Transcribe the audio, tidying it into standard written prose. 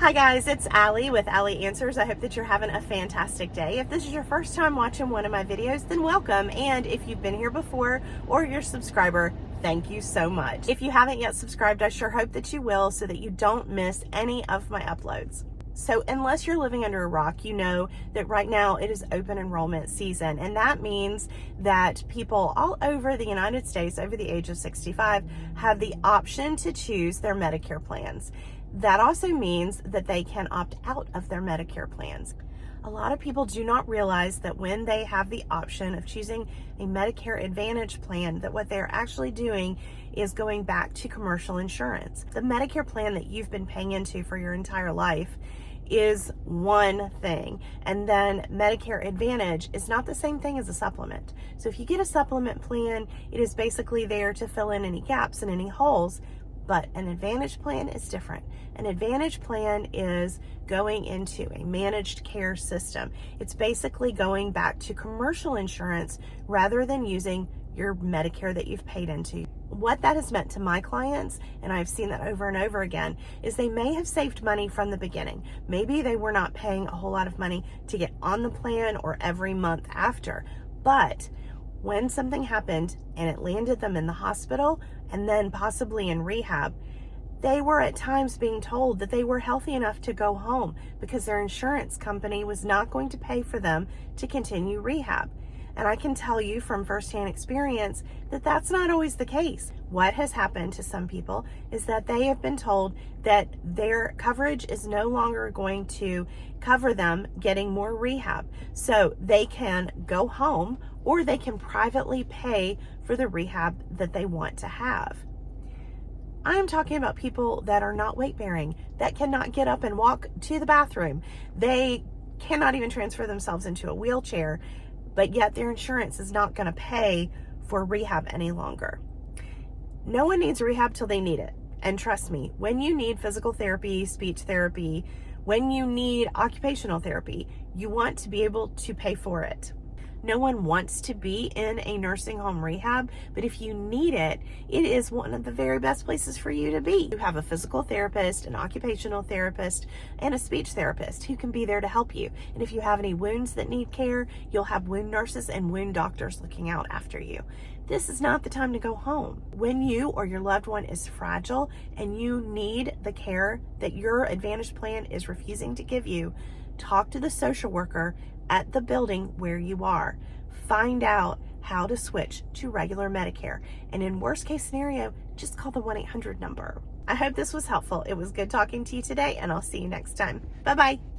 Hi guys, it's Allie with Allie Answers. I hope that you're having a fantastic day. If this is your first time watching one of my videos, then welcome. And if you've been here before or you're a subscriber, thank you so much. If you haven't yet subscribed, I sure hope that you will so that you don't miss any of my uploads. So unless you're living under a rock, you know that right now it is open enrollment season. And that means that people all over the United States over the age of 65 have the option to choose their Medicare plans. That also means that they can opt out of their Medicare plans. A lot of people do not realize that when they have the option of choosing a Medicare Advantage plan, that what they're actually doing is going back to commercial insurance. The Medicare plan that you've been paying into for your entire life is one thing, and then Medicare Advantage is not the same thing as a supplement. So if you get a supplement plan, it is basically there to fill in any gaps and any holes. But an Advantage plan is different. An Advantage plan is going into a managed care system. It's basically going back to commercial insurance rather than using your Medicare that you've paid into. What that has meant to my clients, and I've seen that over and over again, is they may have saved money from the beginning. Maybe they were not paying a whole lot of money to get on the plan or every month after. But when something happened and it landed them in the hospital and then possibly in rehab, they were at times being told that they were healthy enough to go home because their insurance company was not going to pay for them to continue rehab. And I can tell you from firsthand experience that that's not always the case. What has happened to some people is that they have been told that their coverage is no longer going to cover them getting more rehab. So they can go home or they can privately pay for the rehab that they want to have. I'm talking about people that are not weight bearing, that cannot get up and walk to the bathroom. They cannot even transfer themselves into a wheelchair, but yet their insurance is not going to pay for rehab any longer. No one needs rehab till they need it. And trust me, when you need physical therapy, speech therapy, when you need occupational therapy, you want to be able to pay for it. No one wants to be in a nursing home rehab, but if you need it, it is one of the very best places for you to be. You have a physical therapist, an occupational therapist, and a speech therapist who can be there to help you. And if you have any wounds that need care, you'll have wound nurses and wound doctors looking out after you. This is not the time to go home. When you or your loved one is fragile and you need the care that your Advantage plan is refusing to give you, talk to the social worker at the building where you are. Find out how to switch to regular Medicare. And in worst case scenario, just call the 1-800 number. I hope this was helpful. It was good talking to you today, and I'll see you next time. Bye-bye.